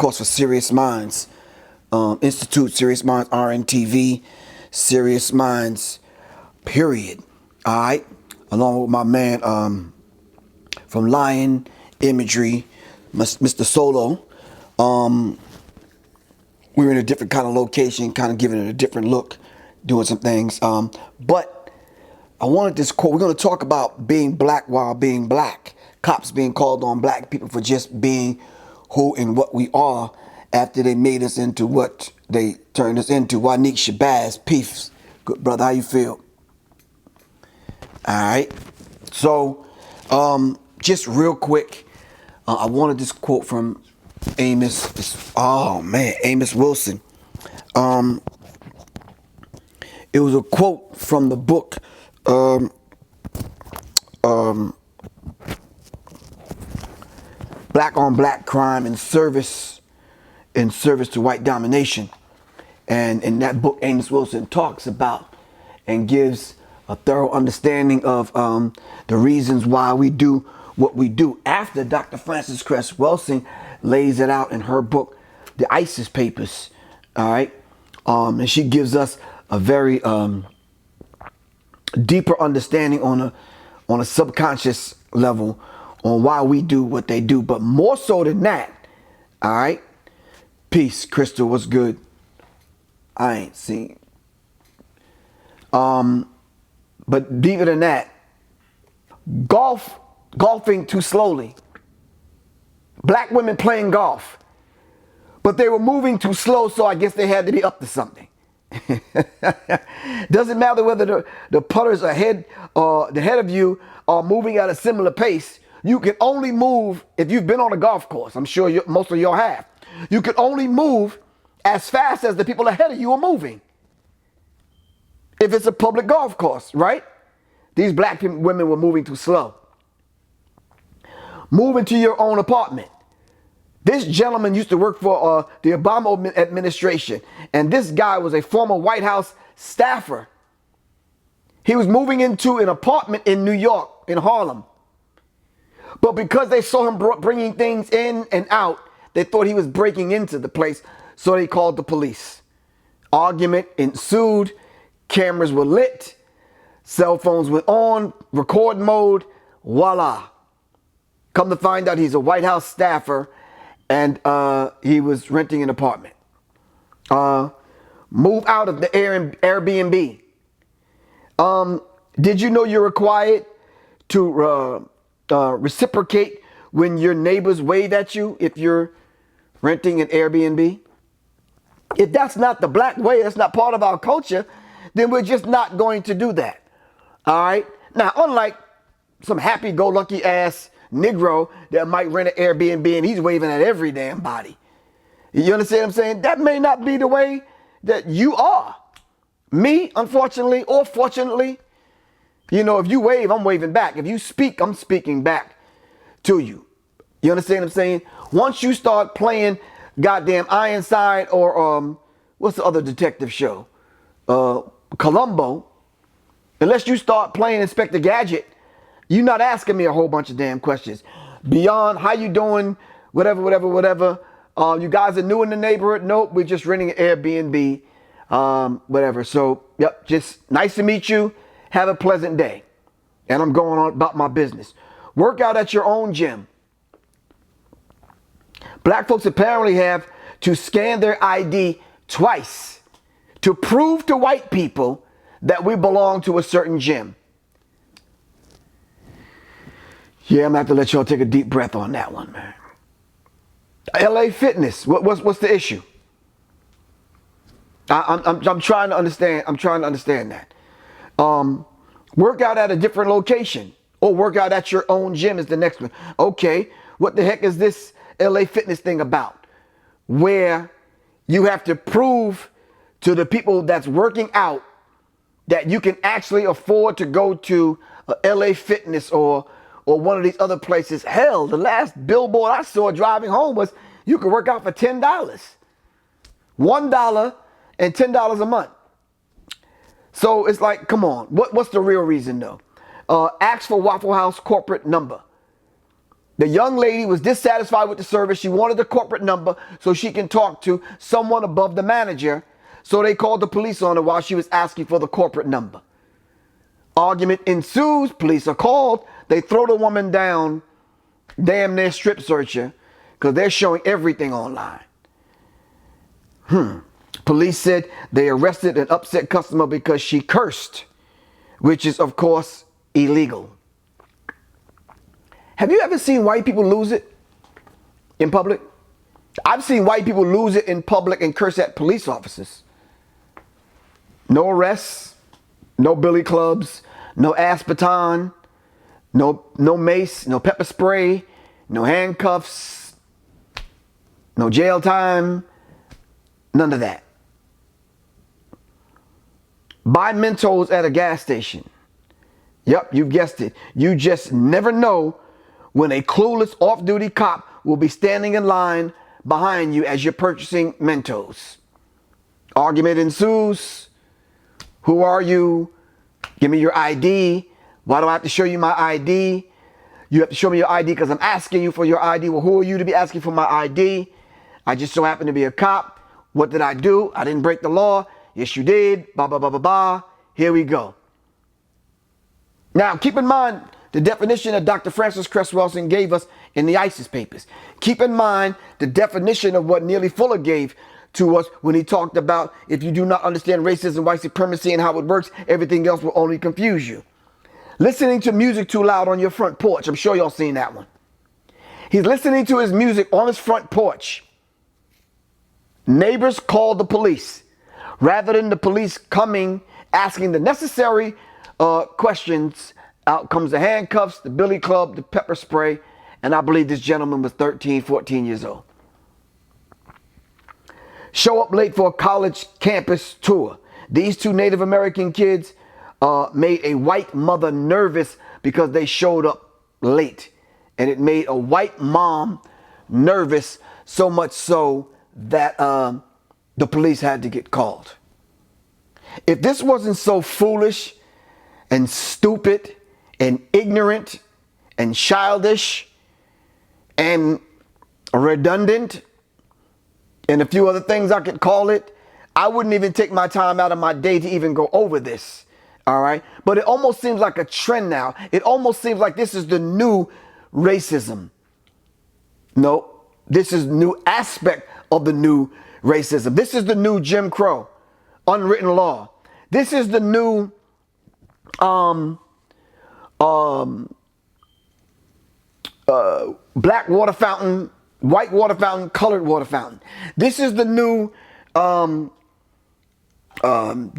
course, for Serious Minds Institute, Serious Minds RNTV, Serious Minds, period. All right, along with my man from Lion Imagery, Mr. Solo. We were in a different kind of location, kind of giving it a different look, doing some things. But I wanted this quote. We're going to talk about being black while being black. Cops being called on black people for just being who and what we are after they made us into what they turned us into. Wanique Shabazz, peace. Good brother, how you feel? All right. So, just real quick, I wanted this quote from Amos. Oh man, Amos Wilson. It was a quote from the book. Black on Black Crime in service to white domination. And in that book, Amos Wilson talks about and gives a thorough understanding of the reasons why we do what we do. After Dr. Frances Cress Welsing lays it out in her book, The ISIS Papers, all right? And she gives us a very deeper understanding on a subconscious level on why we do what they do. But more so than that, all right? Peace, Crystal, what's good? I ain't seen. But deeper than that, golfing too slowly. Black women playing golf. But they were moving too slow, so I guess they had to be up to something. Doesn't matter whether the putters ahead or the head of you are moving at a similar pace. You can only move, if you've been on a golf course, I'm sure most of y'all have, you can only move as fast as the people ahead of you are moving. If it's a public golf course, right? These black women were moving too slow. Move into your own apartment. This gentleman used to work for the Obama administration, and this guy was a former White House staffer. He was moving into an apartment in New York, in Harlem. But because they saw him bringing things in and out, they thought he was breaking into the place, so they called the police. Argument ensued, cameras were lit, cell phones were on, record mode, voila. Come to find out he's a White House staffer, and he was renting an apartment. Move out of the Airbnb. Did you know you're required to reciprocate when your neighbors wave at you if you're renting an Airbnb? If that's not the black way, that's not part of our culture, then we're just not going to do that. All right? Now, unlike some happy-go-lucky ass Negro that might rent an Airbnb and he's waving at every damn body. You understand what I'm saying? That may not be the way that you are. Me, unfortunately or fortunately, you know, if you wave, I'm waving back. If you speak, I'm speaking back to you. You understand what I'm saying? Once you start playing goddamn Ironside or what's the other detective show? Columbo. Unless you start playing Inspector Gadget, you're not asking me a whole bunch of damn questions. Beyond how you doing, whatever. You guys are new in the neighborhood? Nope, we're just renting an Airbnb, whatever. So, yep, just nice to meet you. Have a pleasant day. And I'm going on about my business. Work out at your own gym. Black folks apparently have to scan their ID twice to prove to white people that we belong to a certain gym. Yeah, I'm gonna have to let y'all take a deep breath on that one, man. LA Fitness, what's the issue? I'm trying to understand. I'm trying to understand that. Work out at a different location or work out at your own gym is the next one. Okay, what the heck is this LA Fitness thing about? Where you have to prove to the people that's working out that you can actually afford to go to a LA Fitness or one of these other places. Hell, the last billboard I saw driving home was you could work out for $10. $1 and $10 a month. So it's like, come on. What's the real reason though? Ask for Waffle House corporate number. The young lady was dissatisfied with the service. She wanted the corporate number so she can talk to someone above the manager. So they called the police on her while she was asking for the corporate number. Argument ensues. Police are called. They throw the woman down, damn near strip search her, because they're showing everything online. Police said they arrested an upset customer because she cursed, which is, of course, illegal. Have you ever seen white people lose it in public? I've seen white people lose it in public and curse at police officers. No arrests, no billy clubs, no ass baton, no mace, no pepper spray, no handcuffs, no jail time, none of that. Buy Mentos at a gas station. Yep, you guessed it. You just never know when a clueless off-duty cop will be standing in line behind you as you're purchasing Mentos. Argument ensues. Who are you? Give me your ID. Why do I have to show you my ID? You have to show me your ID because I'm asking you for your ID. Well, who are you to be asking for my ID? I just so happen to be a cop. What did I do? I didn't break the law. Yes, you did. Blah, blah, blah, blah, blah. Here we go. Now, keep in mind the definition that Dr. Francis Cress Welsing gave us in the ISIS papers. Keep in mind the definition of what Neely Fuller gave to us when he talked about if you do not understand racism, white supremacy, and how it works, everything else will only confuse you. Listening to music too loud on your front porch. I'm sure y'all seen that one. He's listening to his music on his front porch. Neighbors called the police. Rather than the police coming, asking the necessary questions, out comes the handcuffs, the billy club, the pepper spray, and I believe this gentleman was 13, 14 years old. Show up late for a college campus tour. These two Native American kids made a white mother nervous because they showed up late. And it made a white mom nervous, so much so that the police had to get called. If this wasn't so foolish and stupid and ignorant and childish and redundant and a few other things I could call it, I wouldn't even take my time out of my day to even go over this. All right. But it almost seems like a trend now. It almost seems like this is the new racism. No, this is new aspect of the new racism. This is the new Jim Crow, unwritten law. This is the new black water fountain, white water fountain, colored water fountain. This is the new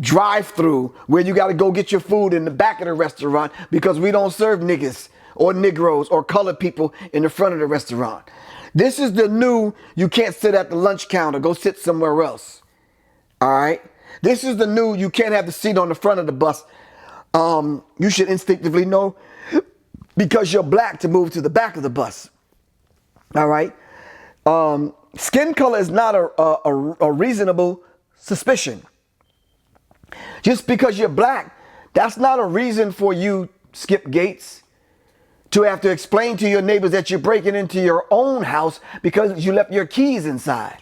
drive-through where you got to go get your food in the back of the restaurant because we don't serve niggas or Negroes or colored people in the front of the restaurant. This is the new, you can't sit at the lunch counter, go sit somewhere else. All right. This is the new, you can't have the seat on the front of the bus. You should instinctively know because you're black to move to the back of the bus. All right. Skin color is not a reasonable suspicion. Just because you're black, that's not a reason for you, Skip Gates, to have to explain to your neighbors that you're breaking into your own house because you left your keys inside.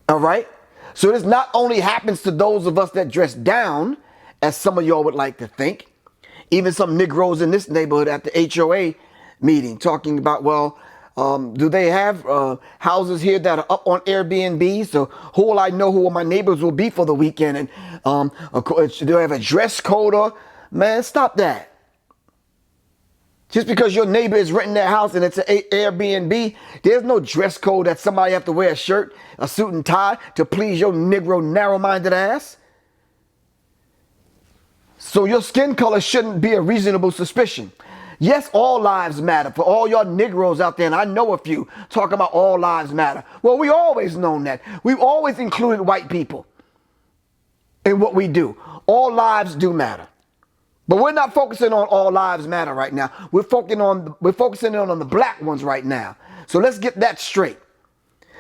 All right? So this not only happens to those of us that dress down, as some of y'all would like to think, even some Negroes in this neighborhood at the HOA meeting talking about, well, do they have houses here that are up on Airbnb? So who will I know who my neighbors will be for the weekend? And do they have a dress code? Or, man, stop that. Just because your neighbor is renting their house and it's an Airbnb, there's no dress code that somebody have to wear a shirt, a suit and tie to please your Negro narrow-minded ass. So your skin color shouldn't be a reasonable suspicion. Yes, all lives matter. For all y'all Negroes out there, and I know a few talking about all lives matter. Well, we always known that. We've always included white people in what we do. All lives do matter. But we're not focusing on all lives matter right now. We're focusing on the black ones right now. So let's get that straight.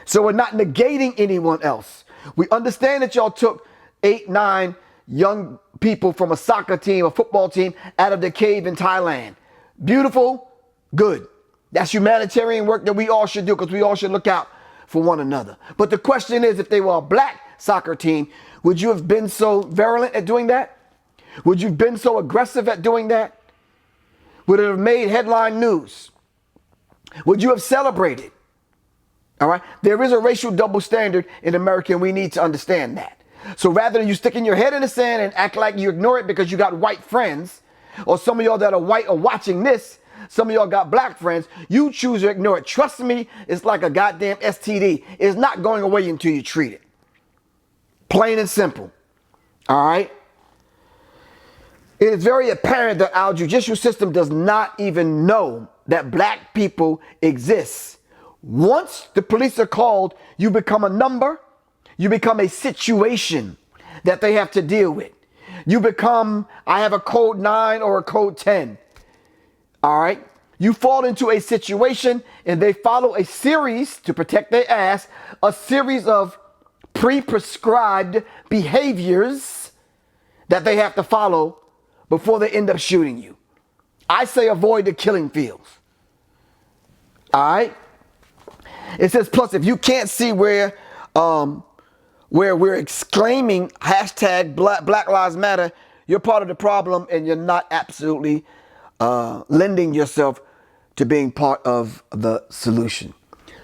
So we're not negating anyone else. We understand that y'all took 8, 9 young people from a soccer team, a football team out of the cave in Thailand. Beautiful, good. That's humanitarian work that we all should do, because we all should look out for one another. But the question is, if they were a black soccer team, would you have been so virulent at doing that? Would you have been so aggressive at doing that? Would it have made headline news? Would you have celebrated? All right. There is a racial double standard in America, and we need to understand that. So rather than you sticking your head in the sand and act like you ignore it because you got white friends, or some of y'all that are white are watching this, some of y'all got black friends, you choose to ignore it. Trust me, it's like a goddamn STD. It's not going away until you treat it. Plain and simple. All right. It is very apparent that our judicial system does not even know that black people exist. Once the police are called, you become a number. You become a situation that they have to deal with. You become, I have a code 9 or a code 10. All right. You fall into a situation and they follow a series to protect their ass, a series of pre-prescribed behaviors that they have to follow before they end up shooting you. I say avoid the killing fields. All right. It says, plus, if you can't see where we're exclaiming hashtag Black Lives Matter, you're part of the problem and you're not absolutely lending yourself to being part of the solution.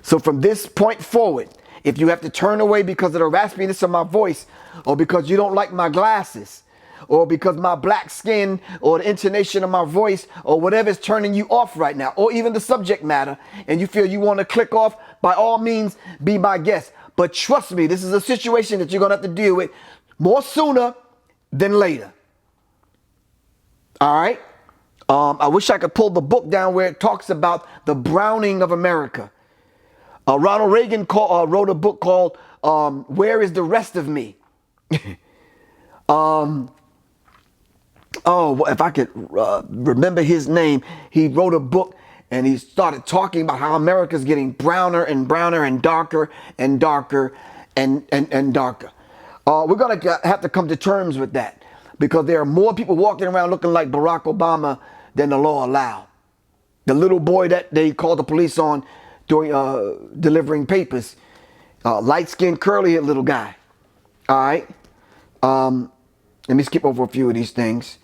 So from this point forward, if you have to turn away because of the raspiness of my voice, or because you don't like my glasses, or because my black skin, or the intonation of my voice, or whatever is turning you off right now, or even the subject matter, and you feel you want to click off, by all means, be my guest. But trust me, this is a situation that you're going to have to deal with more sooner than later. All right? I wish I could pull the book down where it talks about the browning of America. Ronald Reagan wrote a book called Where is the Rest of Me? If I could remember his name, he wrote a book and he started talking about how America's getting browner and browner and darker and darker and darker. We're going to have to come to terms with that, because there are more people walking around looking like Barack Obama than the law allow. The little boy that they called the police on during delivering papers, light-skinned, curly-haired little guy. All right. Let me skip over a few of these things.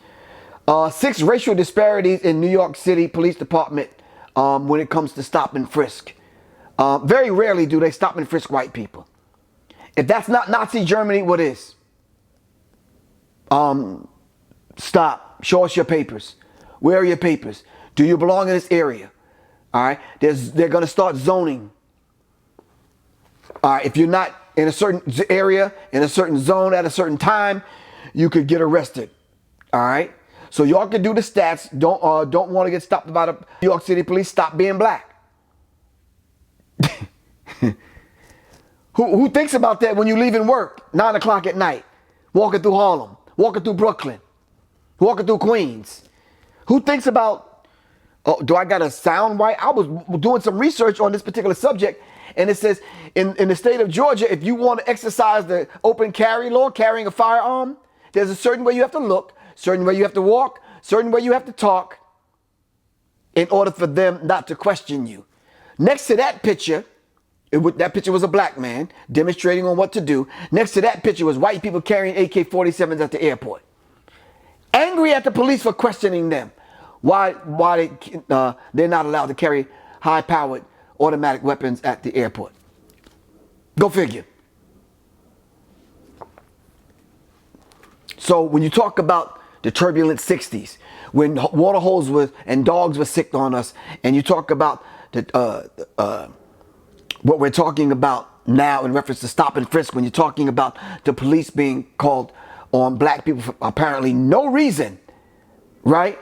6 racial disparities in New York City Police Department when it comes to stop and frisk. Very rarely do they stop and frisk white people. If that's not Nazi Germany, what is? Stop. Show us your papers. Where are your papers? Do you belong in this area? All right. They're going to start zoning. All right. If you're not in a certain area, in a certain zone at a certain time, you could get arrested. All right. So y'all can do the stats. Don't want to get stopped by the New York City police. Stop being black. Who thinks about that when you're leaving work 9 o'clock at night, walking through Harlem, walking through Brooklyn, walking through Queens? Who thinks about, oh, do I got to sound white? I was doing some research on this particular subject, and it says in the state of Georgia, if you want to exercise the open carry law, carrying a firearm, there's a certain way you have to look, certain way you have to walk, certain way you have to talk in order for them not to question you. Next to that picture, that picture was a black man demonstrating on what to do. Next to that picture was white people carrying AK-47s at the airport. Angry at the police for questioning them. Why they're not allowed to carry high-powered automatic weapons at the airport. Go figure. So when you talk about the turbulent 60s, when water holes and dogs were sick on us, and you talk about what we're talking about now in reference to stop and frisk, when you're talking about the police being called on black people for apparently no reason, right?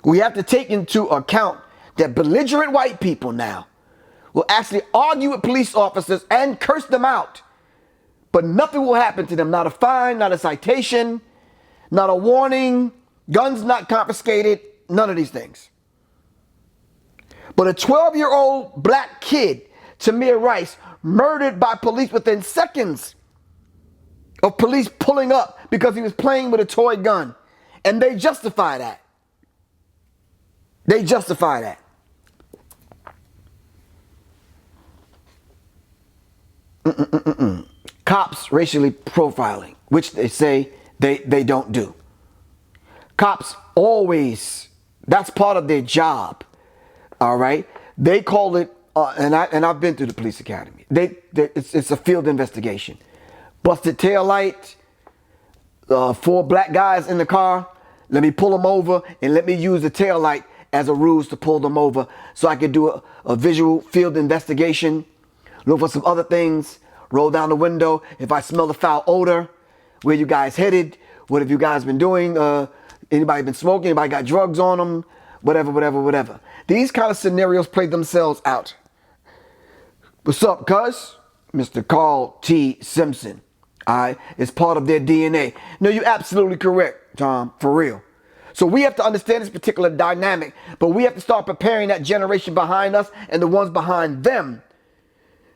We have to take into account that belligerent white people now will actually argue with police officers and curse them out, but nothing will happen to them. Not a fine, not a citation, not a warning, guns not confiscated, none of these things. But a 12-year-old black kid, Tamir Rice, murdered by police within seconds of police pulling up because he was playing with a toy gun. And they justify that. They justify that. cops racially profiling, which they say they don't do. Cops always, that's part of their job. All right. They call it, and I've been through the police academy. It's a field investigation. Busted tail light, 4 black guys in the car. Let me pull them over and let me use the tail light as a ruse to pull them over so I could do a visual field investigation, look for some other things, roll down the window. If I smell the foul odor, where you guys headed? What have you guys been doing? Anybody been smoking? Anybody got drugs on them? Whatever. These kind of scenarios play themselves out. What's up, cuz? Mr. Carl T. Simpson. All right, it's part of their DNA. No, you're absolutely correct, Tom, for real. So we have to understand this particular dynamic, but we have to start preparing that generation behind us and the ones behind them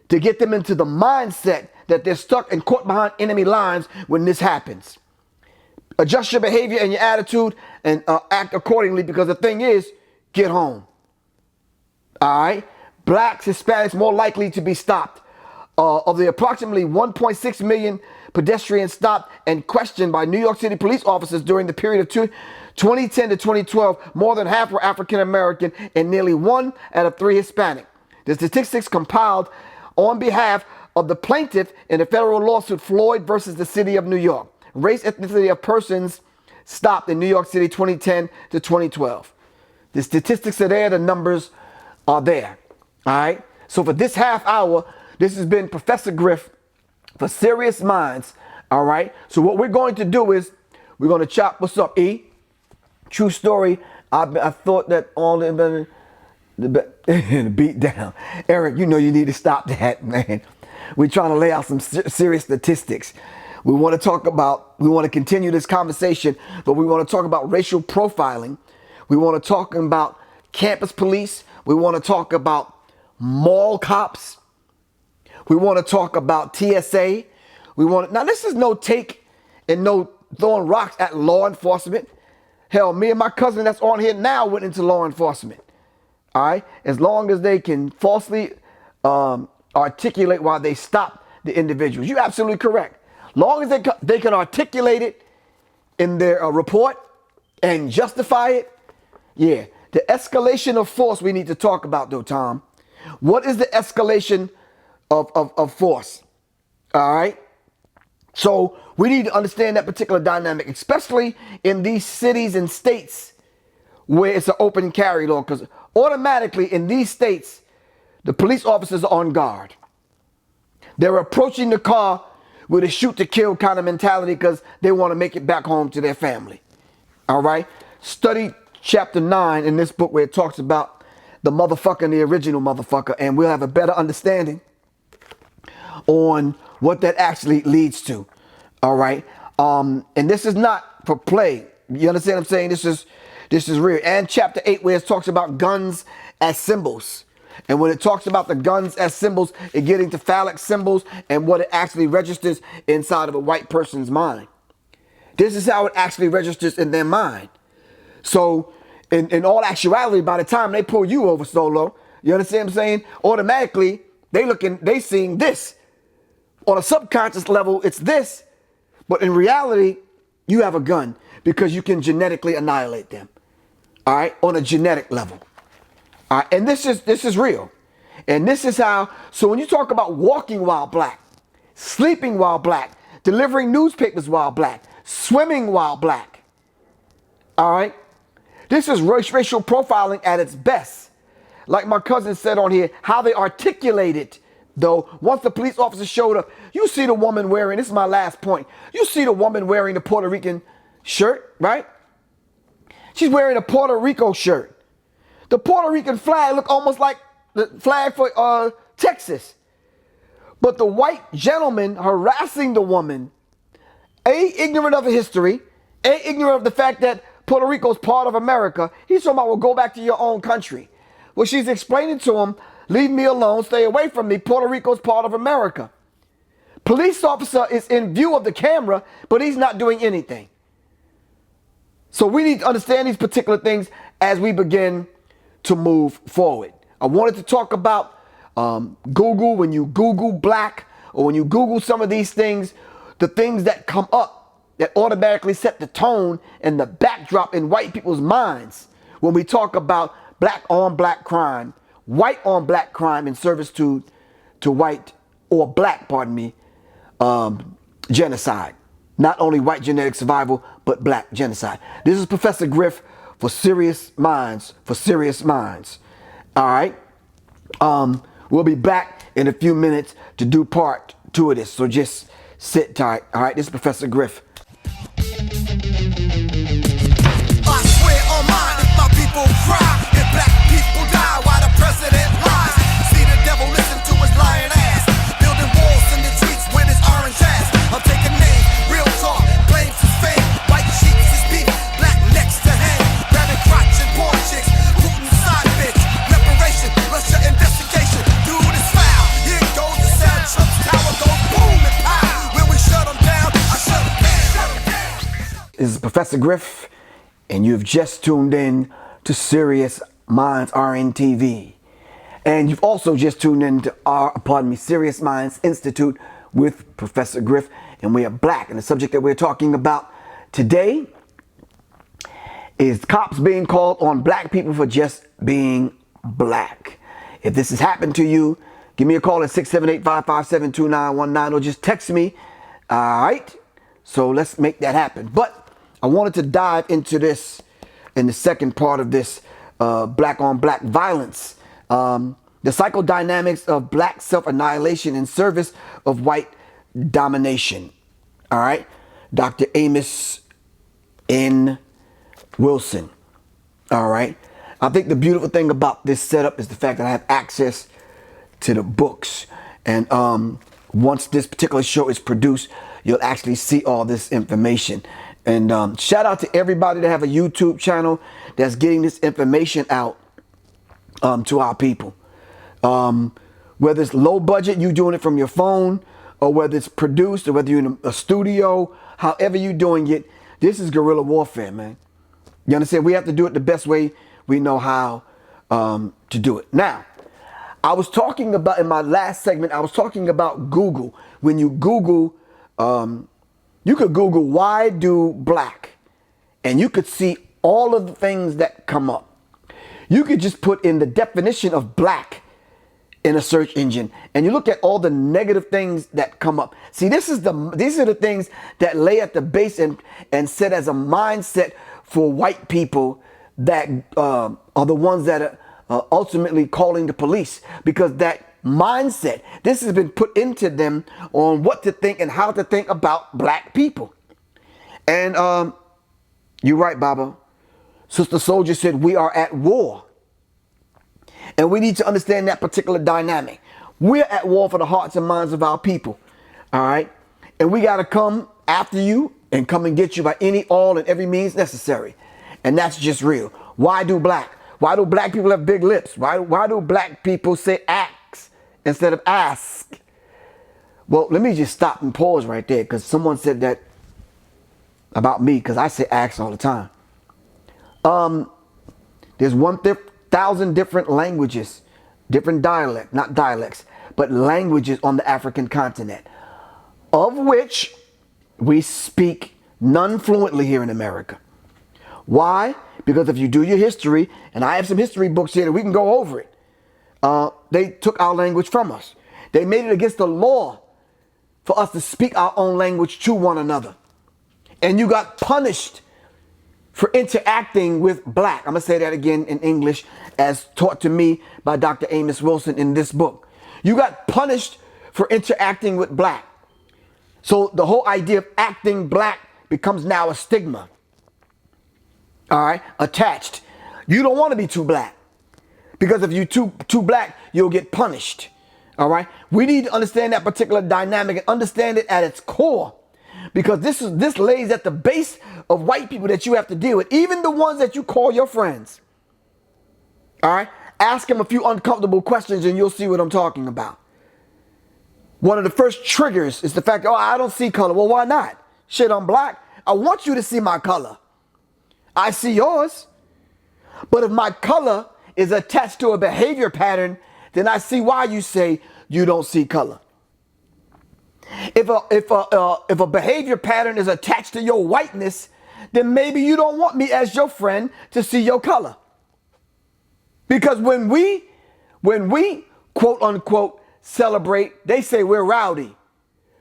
to get them into the mindset that they're stuck and caught behind enemy lines when this happens. Adjust your behavior and your attitude and act accordingly, because the thing is, get home. All right? Blacks, Hispanics more likely to be stopped. Of the approximately 1.6 million pedestrians stopped and questioned by New York City police officers during the period of 2010 to 2012, more than half were African American and nearly 1 out of 3 Hispanic. The statistics compiled on behalf of the plaintiff in the federal lawsuit Floyd versus the City of New York. Race, ethnicity of persons stopped in New York City 2010 to 2012. The statistics are there, the numbers are there. All right. So for this half hour, this has been Professor Griff for Serious Minds. All right. So what we're going to do is we're going to chop. What's up, E? True story. I thought that all the beat down. Eric, you know you need to stop that, man. We're trying to lay out some serious statistics. We want to continue this conversation, but we want to talk about racial profiling. We want to talk about campus police. We want to talk about mall cops. We want to talk about TSA. Now this is no take and no throwing rocks at law enforcement. Hell, me and my cousin that's on here now went into law enforcement. All right. As long as they can falsely articulate why they stopped the individuals. You're absolutely correct. Long as they can articulate it in their report and justify it. Yeah. The escalation of force we need to talk about, though, Tom. What is the escalation of force? All right. So we need to understand that particular dynamic, especially in these cities and states where it's an open carry law, because automatically in these states, the police officers are on guard. They're approaching the car with a shoot to kill kind of mentality because they want to make it back home to their family. All right. Study chapter 9 in this book where it talks about the motherfucker and the original motherfucker, and we'll have a better understanding on what that actually leads to. All right. And this is not for play. You understand what I'm saying? This is real. And chapter 8 where it talks about guns as symbols. And when it talks about the guns as symbols, it gets into phallic symbols and what it actually registers inside of a white person's mind. This is how it actually registers in their mind. So in all actuality, by the time they pull you over solo, you understand what I'm saying? Automatically, they seeing this. On a subconscious level, it's this. But in reality, you have a gun because you can genetically annihilate them. All right. On a genetic level. All right. And this is real. And this is how. So when you talk about walking while black, sleeping while black, delivering newspapers while black, swimming while black. All right. This is racial profiling at its best. Like my cousin said on here, how they articulate it. Though, once the police officer showed up, you see the woman wearing, this is my last point, you see the woman wearing the Puerto Rican shirt, right? She's wearing a Puerto Rico shirt. The Puerto Rican flag look almost like the flag for Texas. But the white gentleman harassing the woman, A, ignorant of the history, A, ignorant of the fact that Puerto Rico is part of America. He's talking about, well, go back to your own country. Well, she's explaining to him, leave me alone, stay away from me. Puerto Rico is part of America. Police officer is in view of the camera, but he's not doing anything. So we need to understand these particular things as we begin to move forward. I wanted to talk about Google. When you Google black or when you Google some of these things, the things that come up that automatically set the tone and the backdrop in white people's minds when we talk about black on black crime, white on black crime in service to white or black, pardon me, genocide. Not only white genetic survival, but black genocide. This is Professor Griff for Serious Minds, for Serious Minds. All right. We'll be back in a few minutes to do part 2 of this. So just sit tight. All right. This is Professor Griff. I swear on mine, if my people cry, if black people die while the president lies. See the devil listen to his lying ass, building walls in the streets with his orange ass. I'm taking names, real talk, claims his fame. White sheets is beef, black necks to hang. Grabbing crotch and porn chicks, rooting side bitch. Reparation, Russia investigation. Dude is foul. Here goes the sound, Trump's tower goes boom and pow. When we shut them down, I shut them down. This is Professor Griff, and you've just tuned in to Serious Minds RNTV. And you've also just tuned in to Serious Minds Institute with Professor Griff, and we are black. And the subject that we're talking about today is cops being called on black people for just being black. If this has happened to you, give me a call at 678-557-2919 or just text me. All right. So let's make that happen. But I wanted to dive into this in the second part of this black on black violence. The psychodynamics of black self-annihilation in service of white domination. All right. Dr. Amos N. Wilson. All right. I think the beautiful thing about this setup is the fact that I have access to the books. And once this particular show is produced, you'll actually see all this information. And shout out to everybody that have a YouTube channel that's getting this information out to our people. Whether it's low budget, you doing it from your phone, or whether it's produced, or whether you're in a studio, however you're doing it, this is guerrilla warfare, man. You understand? We have to do it the best way we know how to do it. Now, I was talking about, in my last segment, I was talking about Google. When you Google, you could Google, why do black? And you could see all of the things that come up. You could just put in the definition of black in a search engine, and you look at all the negative things that come up. See, these are the things that lay at the base and set as a mindset for white people that are the ones that are ultimately calling the police, because that mindset, this has been put into them on what to think and how to think about black people. And you're right, Baba. Sister Soldier said we are at war. And we need to understand that particular dynamic. We're at war for the hearts and minds of our people. All right. And we got to come after you and come and get you by any, all, and every means necessary. And that's just real. Why do black? Why do black people have big lips? Why do black people say ax instead of ask? Well, let me just stop and pause right there, because someone said that about me, because I say ax all the time. There's 1,000 different languages, different dialect, not dialects, but languages on the African continent, of which we speak none fluently here in America. Why? Because if you do your history, and I have some history books here that we can go over it, they took our language from us. They made it against the law for us to speak our own language to one another. And you got punished for interacting with black. I'm going to say that again in English, as taught to me by Dr. Amos Wilson in this book. You got punished for interacting with black. So the whole idea of acting black becomes now a stigma. All right, attached. You don't want to be too black, because if you're too black, you'll get punished. All right, we need to understand that particular dynamic and understand it at its core, because this lays at the base of white people that you have to deal with, even the ones that you call your friends. All right, ask them a few uncomfortable questions and you'll see what I'm talking about. One of the first triggers is the fact, oh, I don't see color. Well, why not? Shit, I'm black. I want you to see my color. I see yours. But if my color is attached to a behavior pattern, then I see why you say you don't see color. If a behavior pattern is attached to your whiteness, then maybe you don't want me as your friend to see your color. Because when we quote unquote celebrate, they say we're rowdy.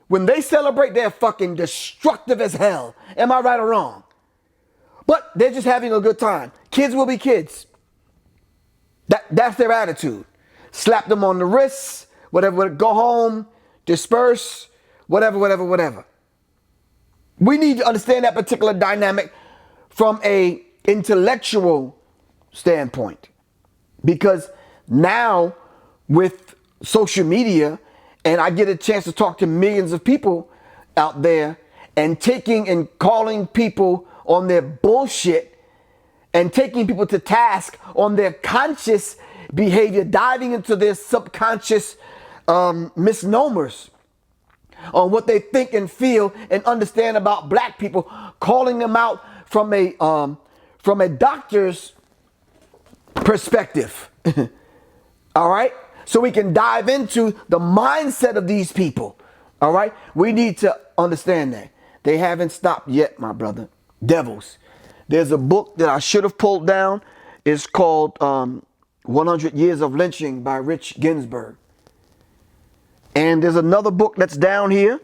When they celebrate, they're fucking destructive as hell. Am I right or wrong? But they're just having a good time. Kids will be kids. That's their attitude. Slap them on the wrists, whatever, go home, disperse, whatever. We need to understand that particular dynamic from a intellectual standpoint. Because now with social media, and I get a chance to talk to millions of people out there, and taking and calling people on their bullshit and taking people to task on their conscious behavior, diving into their subconscious misnomers on what they think and feel and understand about black people, calling them out from a doctor's perspective. All right? So we can dive into the mindset of these people. All right? We need to understand that. They haven't stopped yet, my brother. Devils. There's a book that I should have pulled down. It's called 100 Years of Lynching by Rich Ginsburg. And there's another book that's down here.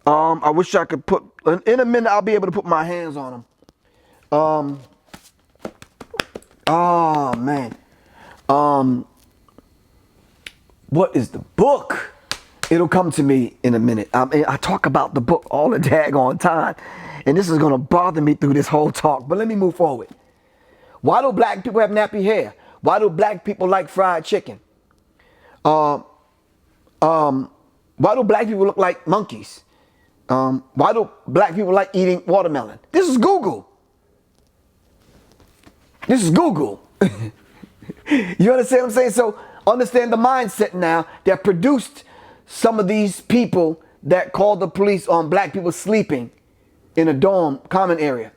I wish I could put, in a minute, I'll be able to put my hands on them. Oh, man. What is the book? It'll come to me in a minute. I talk about the book all the daggone time. And this is going to bother me through this whole talk. But let me move forward. Why do black people have nappy hair? Why do black people like fried chicken? Why do black people look like monkeys? Why do black people like eating watermelon? This is Google. This is Google. You understand what I'm saying? So understand the mindset now that produced some of these people that called the police on black people sleeping in a dorm common area,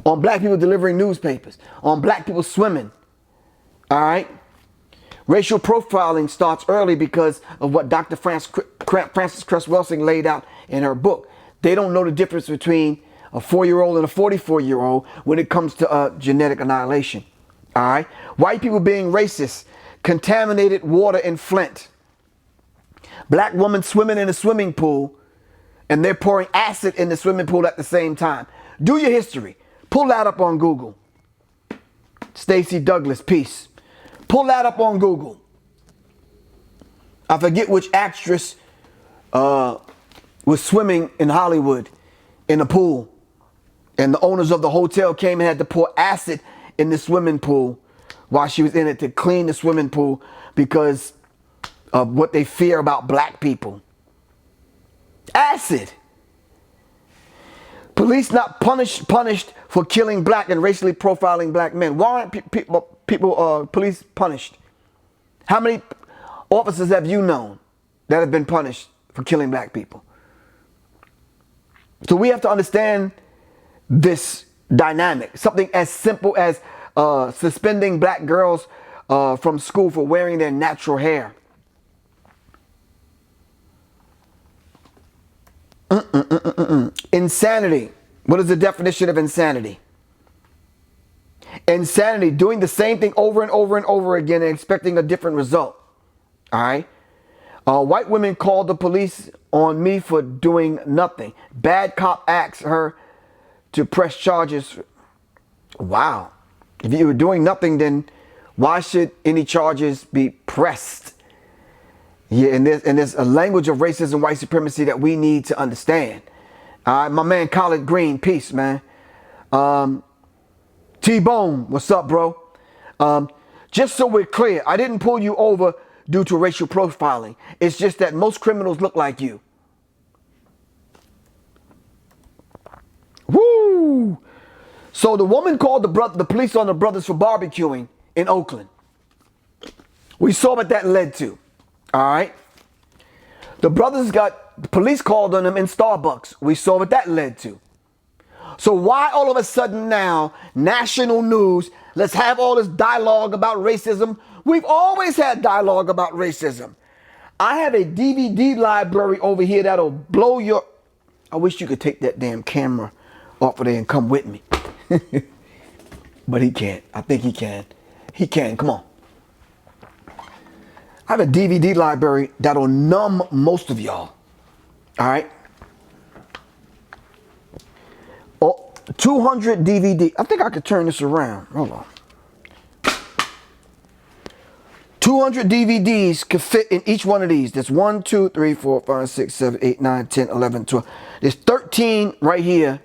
on black people delivering newspapers, on black people swimming. All right? Racial profiling starts early because of what Dr. Frances Cress Welsing laid out in her book. They don't know the difference between a 4-year-old and a 44-year-old when it comes to genetic annihilation. All right? White people being racist, contaminated water in Flint. Black woman swimming in a swimming pool, and they're pouring acid in the swimming pool at the same time. Do your history. Pull that up on Google. Stacey Douglas, peace. Pull that up on Google. I forget which actress was swimming in Hollywood in a pool, and the owners of the hotel came and had to pour acid in the swimming pool while she was in it to clean the swimming pool because of what they fear about black people. Acid. Police not punished for killing black and racially profiling black men. Why aren't police punished? How many officers have you known that have been punished for killing black people? So we have to understand this dynamic. Something as simple as suspending black girls from school for wearing their natural hair. Insanity. What is the definition of insanity? Insanity, doing the same thing over and over and over again and expecting a different result. All right. White women called the police on me for doing nothing. Bad cop asked her to press charges. Wow. If you were doing nothing, then why should any charges be pressed? Yeah, and there's a language of racism, white supremacy that we need to understand. All right, my man Collard Green, peace, man. T-Bone, what's up, bro? Just so we're clear, I didn't pull you over due to racial profiling. It's just that most criminals look like you. Woo! So the woman called the police on the brothers for barbecuing in Oakland. We saw what that led to. All right. The police called on them in Starbucks. We saw what that led to. So why all of a sudden now, national news, let's have all this dialogue about racism? We've always had dialogue about racism. I have a DVD library over here that'll blow your... I wish you could take that damn camera off of there and come with me. But he can't. I think he can. He can. Come on. I have a DVD library that'll numb most of y'all. All right? Oh, 200 DVD. I think I could turn this around. Hold on. 200 DVDs could fit in each one of these. There's 1, 2, 3, 4, 5, 6, 7, 8, 9, 10, 11, 12. There's 13 right here.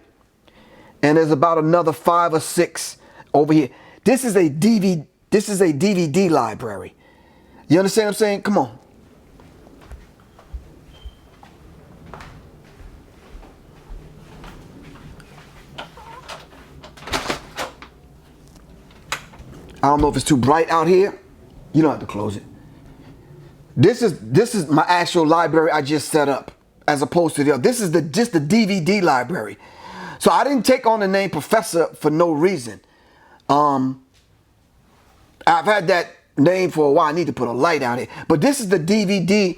And there's about another 5 or 6 over here. This is a DVD library. You understand what I'm saying? Come on. I don't know if it's too bright out here. You don't have to close it. This is my actual library I just set up, as opposed to the other. This is just the DVD library. So I didn't take on the name professor for no reason. I've had that name for a while. I need to put a light out here. But this is the DVD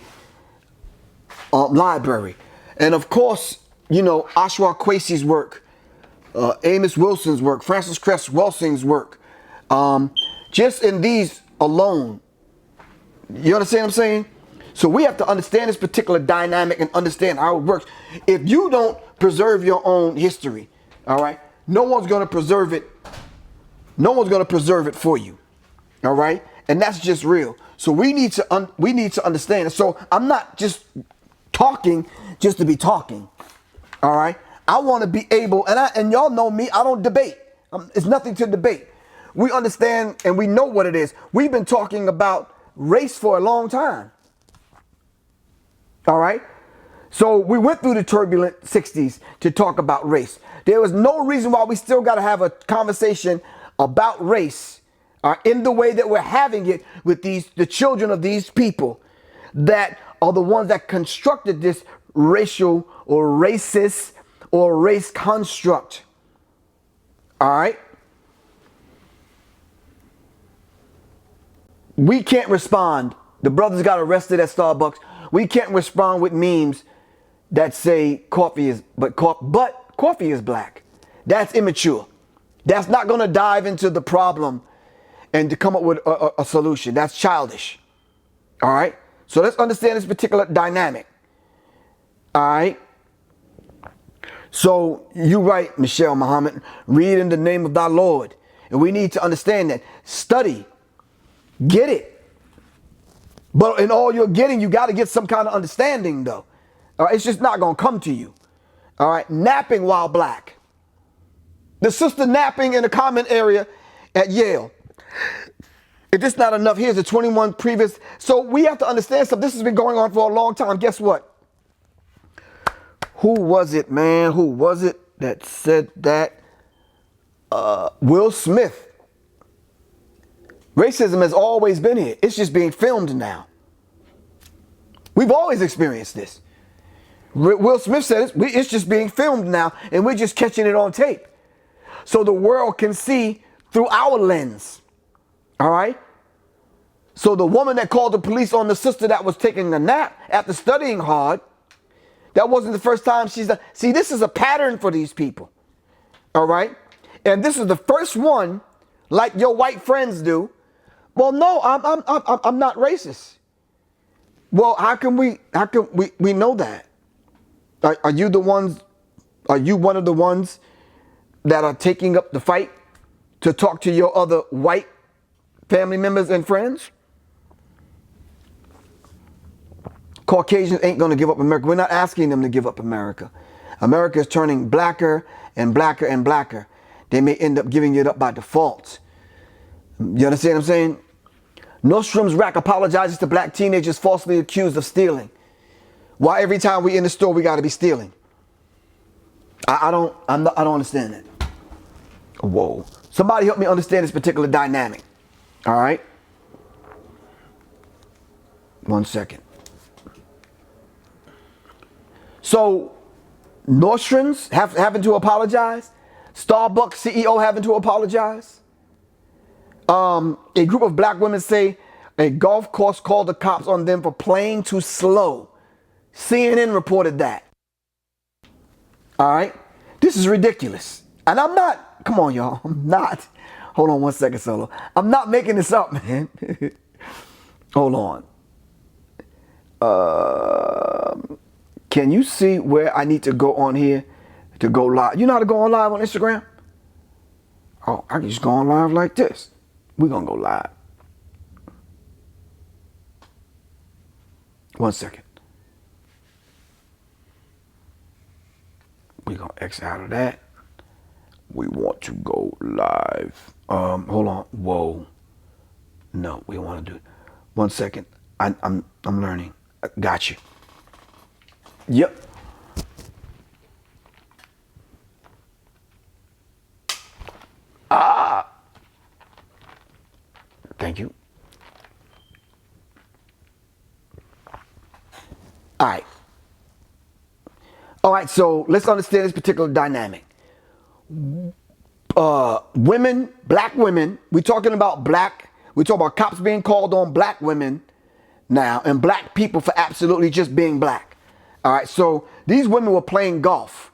library. And of course, you know, Oshawa Kwesi's work, Amos Wilson's work, Francis Cress Welsing's work. Just in these alone. You understand what I'm saying? So we have to understand this particular dynamic and understand how it works. If you don't preserve your own history, all right, no one's going to preserve it. No one's going to preserve it for you. All right. And that's just real. So we need to understand. So I'm not just talking just to be talking. All right. I want to be able, and y'all know me, I don't debate. It's nothing to debate. We understand and we know what it is. We've been talking about race for a long time. All right. So we went through the turbulent 60s to talk about race. There was no reason why we still got to have a conversation about race in the way that we're having it with the children of these people that are the ones that constructed this racial or racist or race construct. All right. We can't respond. The brothers got arrested at Starbucks. We can't respond with memes that say coffee is black. That's immature. That's not going to dive into the problem and to come up with a solution. That's childish. All right. So let's understand this particular dynamic. All right. So you right, Michelle Muhammad, read in the name of thy Lord. And we need to understand that. Study. Get it. But in all you're getting, you got to get some kind of understanding, though. All right, it's just not going to come to you. All right, napping while black. The sister napping in a common area at Yale. If this not enough, here's the 21 previous. So we have to understand something. This has been going on for a long time. Guess what? Who was it, man? Who was it that said that? Will Smith. Racism has always been here. It's just being filmed now. We've always experienced this. Will Smith said it's just being filmed now, and we're just catching it on tape. So the world can see through our lens. All right? So the woman that called the police on the sister that was taking a nap after studying hard, that wasn't the first time she's done. See, this is a pattern for these people. All right? And this is the first one, like your white friends do. Well, no, I'm not racist. Well, how can we know that? Are you one of the ones that are taking up the fight to talk to your other white family members and friends? Caucasians ain't going to give up America. We're not asking them to give up America. America is turning blacker and blacker and blacker. They may end up giving it up by default. You understand what I'm saying? Nordstrom's rack apologizes to black teenagers falsely accused of stealing. Why every time we in the store we got to be stealing? I don't understand that. Whoa. Somebody help me understand this particular dynamic. All right. 1 second. So Nordstrom's having to apologize. Starbucks CEO having to apologize. A group of black women say A golf course called the cops on them for playing too slow. CNN reported that. All right. This is ridiculous. And I'm not, come on, y'all. I'm not. Hold on 1 second, Solo. I'm not making this up, man. Hold on. Can you see where I need to go on here to go live? You know how to go on live on Instagram? Oh, I can just go on live like this. We're going to go live. 1 second. We're going to X out of that. We want to go live. Hold on. Whoa. No, we don't want to do it. 1 second. I'm learning. Got you. Yep. Thank you. All right. All right, so let's understand this particular dynamic. Women, black women, we're talking about cops being called on black women now and black people for absolutely just being black. All right, so these women were playing golf.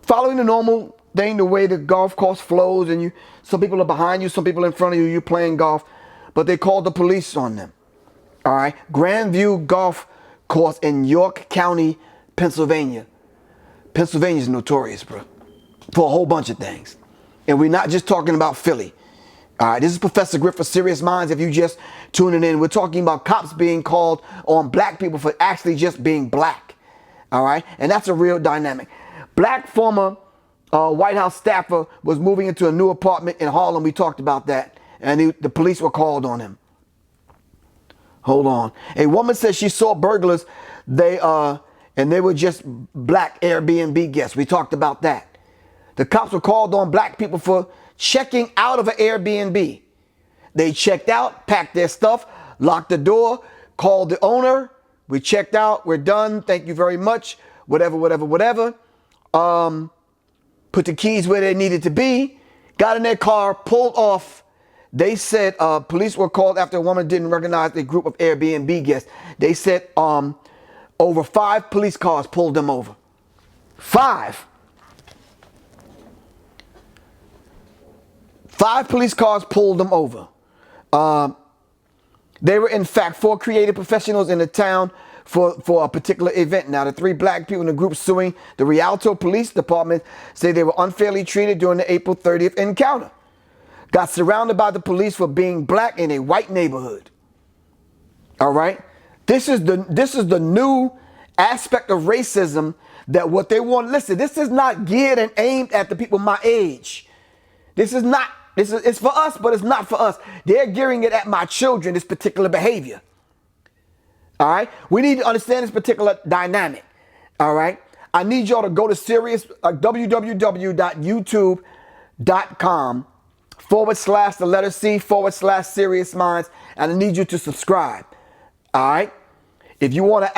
Following the normal thing, the way the golf course flows, and some people are behind you, some people in front of you, you're playing golf, but they called the police on them. All right, Grandview Golf Course in York County, Pennsylvania. Pennsylvania's notorious, bro, for a whole bunch of things. And we're not just talking about Philly. All right, this is Professor Griff.Sirius Mindz. If you just tuning in, we're talking about cops being called on black people for actually just being black. All right, and that's a real dynamic. Black former White House staffer was moving into a new apartment in Harlem. We talked about that, and the police were called on him. Hold on. A woman says she saw burglars. They were just black Airbnb guests. We talked about that. The cops were called on black people for checking out of an Airbnb. They checked out, packed their stuff, locked the door, called the owner. We checked out. We're done. Thank you very much. Whatever. Put the keys where they needed to be. Got in their car, pulled off. They said police were called after a woman didn't recognize a group of Airbnb guests. They said over 5 police cars pulled them over. 5. 5 police cars pulled them over. They were, in fact, 4 creative professionals in the town for a particular event. Now, the 3 black people in the group suing the Rialto Police Department say they were unfairly treated during the April 30th encounter. Got surrounded by the police for being black in a white neighborhood. All right. This is the new aspect of racism that what they want. Listen, this is not geared and aimed at the people my age. It's for us, but it's not for us. They're gearing it at my children, this particular behavior. All right. We need to understand this particular dynamic. All right. I need y'all to go to www.youtube.com/Serious Mindz, and I need you to subscribe. All right. If you want to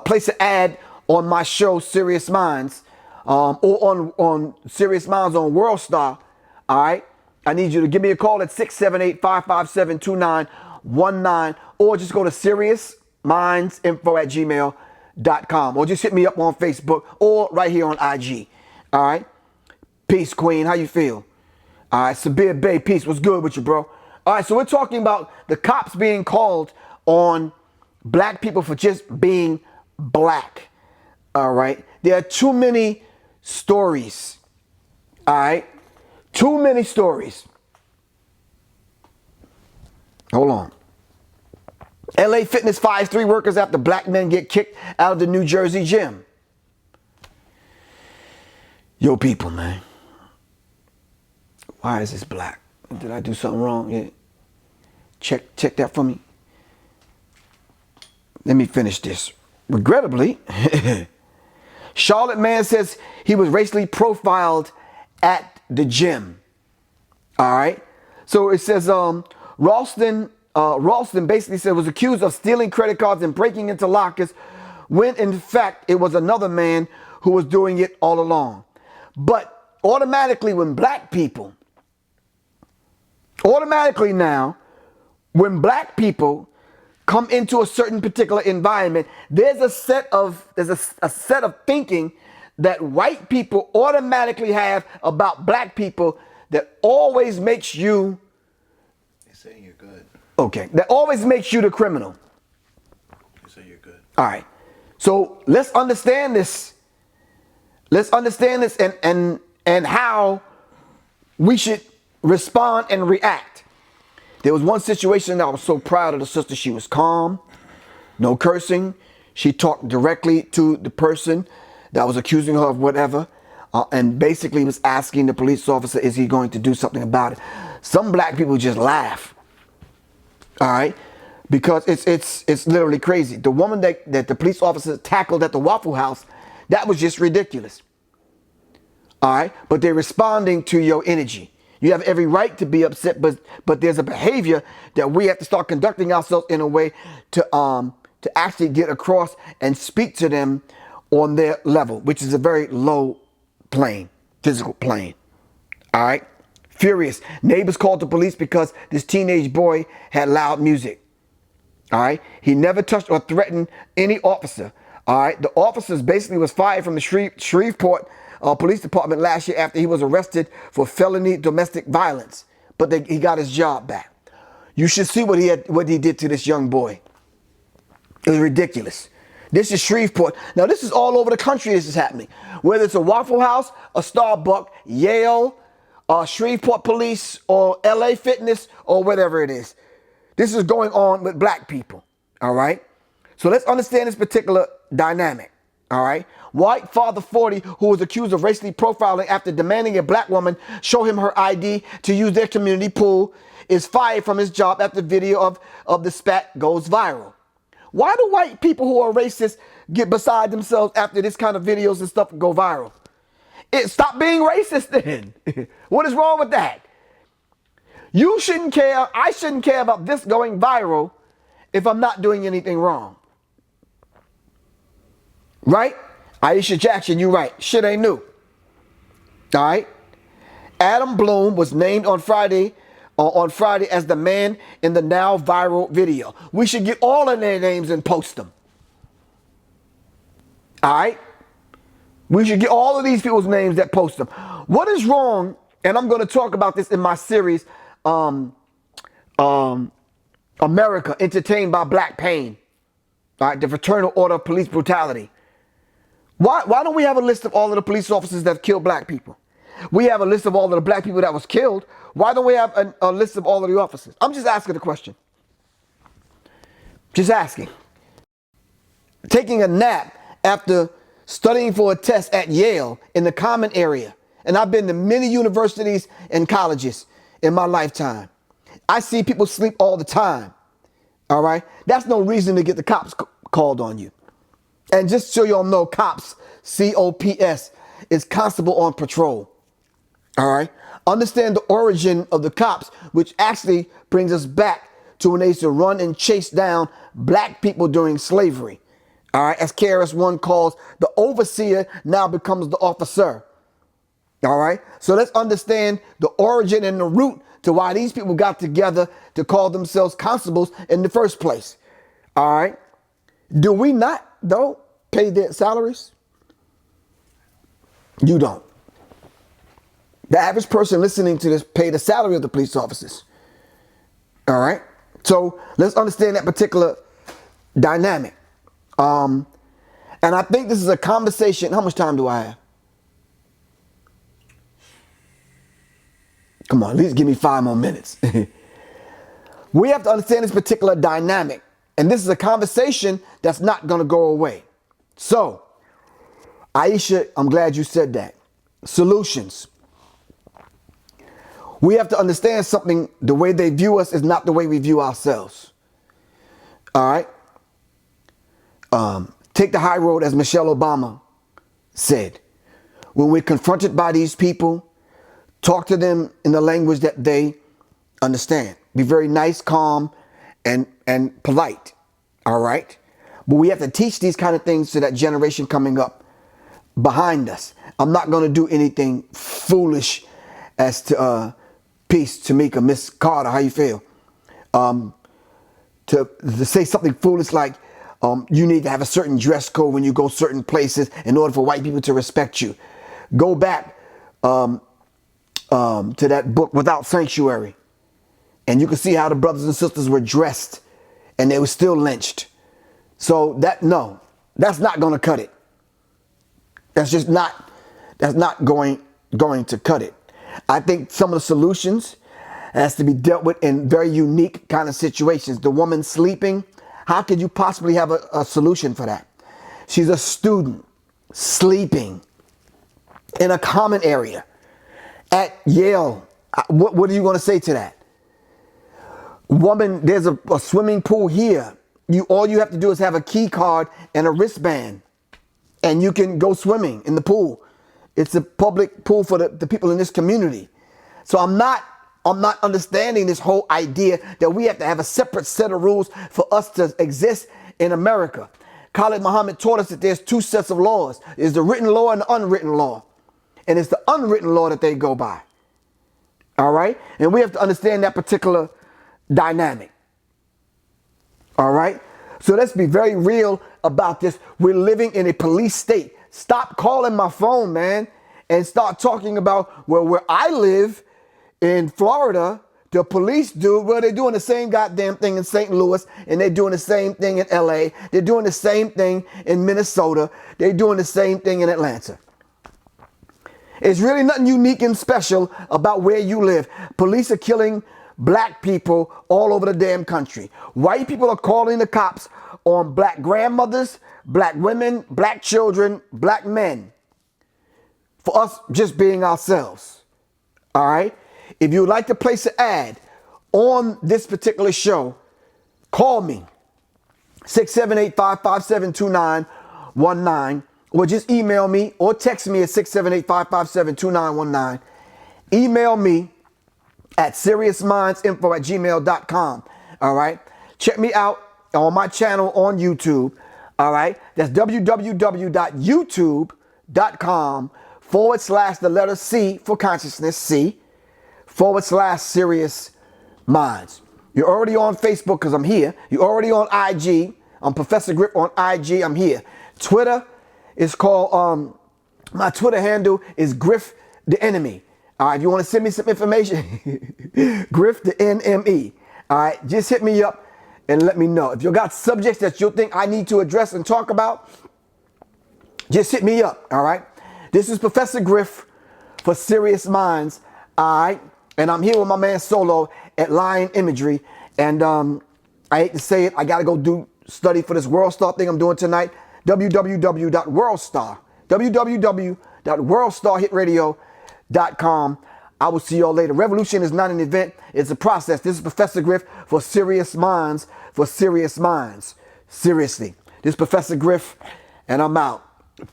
place an ad on my show, Serious Mindz, or on Serious Mindz on World Star, all right, I need you to give me a call at 678-557-2919, or just go to seriousmindsinfo@gmail.com, or just hit me up on Facebook or right here on IG. All right. Peace, Queen. How you feel? All right. Sabir Bay, peace. What's good with you, bro? All right. So we're talking about the cops being called on black people for just being black. All right. There are too many stories. All right. Too many stories. Hold on. LA Fitness fires 3 workers after black men get kicked out of the New Jersey gym. Yo, people, man. Why is this black? Did I do something wrong? Yeah. Check that for me. Let me finish this. Regrettably, Charlotte man says he was racially profiled at the gym. All right. So it says Ralston basically said was accused of stealing credit cards and breaking into lockers when in fact it was another man who was doing it all along. But automatically when black people Automatically now, when black people come into a certain particular environment, there's a set of thinking that white people automatically have about black people that always makes you. They say you're good. Okay, that always makes you the criminal. They say you're good. All right. So let's understand this. Let's understand this and how we should respond and react. There was one situation that I was so proud of the sister. She was calm, no cursing. She talked directly to the person that was accusing her of whatever, and basically was asking the police officer, is he going to do something about it? Some black people just laugh. All right, because it's literally crazy. The woman that the police officer tackled at the Waffle House, that was just ridiculous. All right, but they're responding to your energy. You have every right to be upset, but there's a behavior that we have to start conducting ourselves in a way to actually get across and speak to them on their level, which is a very low plane, physical plane. All right. Furious. Neighbors called the police because this teenage boy had loud music. All right. He never touched or threatened any officer. All right. The officers basically was fired from the Shreveport Police Department last year after he was arrested for felony domestic violence. But he got his job back. You should see what he did to this young boy. It was ridiculous. This is Shreveport. Now, this is all over the country this is happening. Whether it's a Waffle House, a Starbucks, Yale, Shreveport Police, or LA Fitness, or whatever it is. This is going on with black people. All right? So let's understand this particular dynamic. All right? White father 40 who was accused of racially profiling after demanding a black woman show him her ID to use their community pool is fired from his job after video of the spat goes viral. Why do white people who are racist get beside themselves after this kind of videos and stuff go viral? Stop being racist then. What is wrong with that? You shouldn't care. I shouldn't care about this going viral if I'm not doing anything wrong. Right? Aisha Jackson, you right. Shit ain't new. All right? Adam Bloom was named on Friday as the man in the now viral video. We should get all of their names and post them. All right? We should get all of these people's names that post them. What is wrong, and I'm going to talk about this in my series, America Entertained by Black Pain. All right? The Fraternal Order of Police Brutality. Why don't we have a list of all of the police officers that have killed black people? We have a list of all of the black people that was killed. Why don't we have a list of all of the officers? I'm just asking the question. Just asking. Taking a nap after studying for a test at Yale in the common area. And I've been to many universities and colleges in my lifetime. I see people sleep all the time. All right? That's no reason to get the cops called on you. And just so y'all know, cops, C-O-P-S, is constable on patrol. All right? Understand the origin of the cops, which actually brings us back to when they used to run and chase down black people during slavery. All right? As KRS-One calls, the overseer now becomes the officer. All right? So let's understand the origin and the root to why these people got together to call themselves constables in the first place. All right? Do we not, though, pay their salaries? You don't. The average person listening to this pay the salary of the police officers. All right? So let's understand that particular dynamic. And I think this is a conversation. How much time do I have? Come on, at least give me 5 more minutes. We have to understand this particular dynamic. And this is a conversation that's not going to go away. So, Aisha, I'm glad you said that. Solutions. We have to understand something. The way they view us is not the way we view ourselves. All right? Take the high road, as Michelle Obama said. When we're confronted by these people, talk to them in the language that they understand. Be very nice, calm, and polite. All right? But we have to teach these kind of things to that generation coming up behind us. I'm not going to do anything foolish as to Peace, Tamika, Miss Carter, how you feel? To say something foolish like you need to have a certain dress code when you go certain places in order for white people to respect you. Go back to that book, Without Sanctuary, and you can see how the brothers and sisters were dressed and they were still lynched. So that's not going to cut it. That's not going to cut it. I think some of the solutions has to be dealt with in very unique kind of situations. The woman sleeping, how could you possibly have a solution for that? She's a student sleeping in a common area at Yale. What are you going to say to that? Woman, there's a swimming pool here. All you have to do is have a key card and a wristband, and you can go swimming in the pool. It's a public pool for the people in this community. So I'm not understanding this whole idea that we have to have a separate set of rules for us to exist in America. Khalid Muhammad taught us that there's two sets of laws. There's the written law and the unwritten law. And it's the unwritten law that they go by. All right? And we have to understand that particular dynamic. All right? So let's be very real about this. We're living in a police state. Stop calling my phone, man, and start talking about, well, where I live in Florida, the police do, well, they're doing the same goddamn thing in St. Louis, and they're doing the same thing in LA. They're doing the same thing in Minnesota. They're doing the same thing in Atlanta. It's really nothing unique and special about where you live. Police are killing black people all over the damn country. White people are calling the cops on black grandmothers, black women, black children, black men, for us just being ourselves. All right? If you would like to place an ad on this particular show, call me, 678-557-2919, or just email me or text me at 678-557-2919. Email me at seriousmindsinfo@gmail.com. All right? Check me out on my channel on YouTube. All right? That's www.youtube.com/C for consciousness, C/Serious Minds. You're already on Facebook because I'm here. You're already on IG. I'm Professor Griff on IG. I'm here. Twitter is called, my Twitter handle is GrifftheNME. All right, if you want to send me some information, GrifftheNME. All right, just hit me up and let me know. If you got subjects that you think I need to address and talk about, just hit me up. All right, this is Professor Griff for Serious Minds. All right, and I'm here with my man Solo at Lion Imagery. And I hate to say it, I got to go do study for this World Star thing I'm doing tonight. www.worldstar.hitradio.com. I will see y'all later. Revolution is not an event, it's a process. This is Professor Griff for Serious Minds, for Serious Minds. Seriously, this is Professor Griff, and I'm out.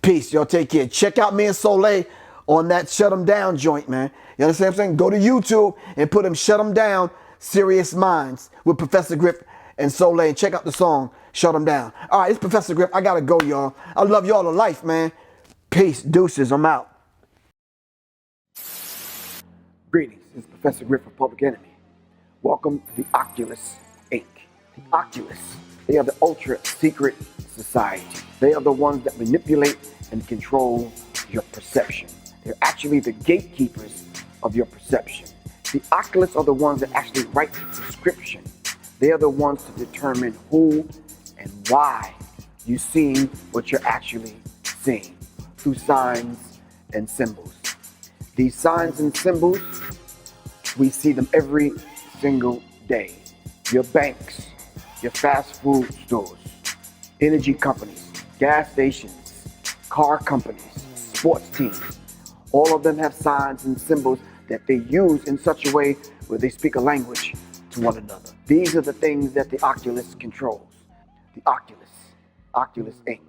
Peace. Y'all take care. Check out me and Soleil on that Shut 'em Down joint, man. You understand what I'm saying? Go to YouTube and put them Shut 'em Down, Serious Minds with Professor Griff and Soleil, and check out the song Shut 'em Down. All right, it's Professor Griff. I gotta go, y'all. I love y'all to life, man. Peace. Deuces. I'm out. Greetings. It's Professor Griff of Public Enemy. Welcome to the Oculus Inc. The Oculus. They are the ultra secret society. They are the ones that manipulate and control your perception. They're actually the gatekeepers of your perception. The Oculus are the ones that actually write the prescription. They are the ones to determine who and why you see what you're actually seeing through signs and symbols. These signs and symbols, we see them every single day. Your banks, your fast food stores, energy companies, gas stations, car companies, sports teams, all of them have signs and symbols that they use in such a way where they speak a language to one another. These are the things that the Oculus controls. The Oculus Inc.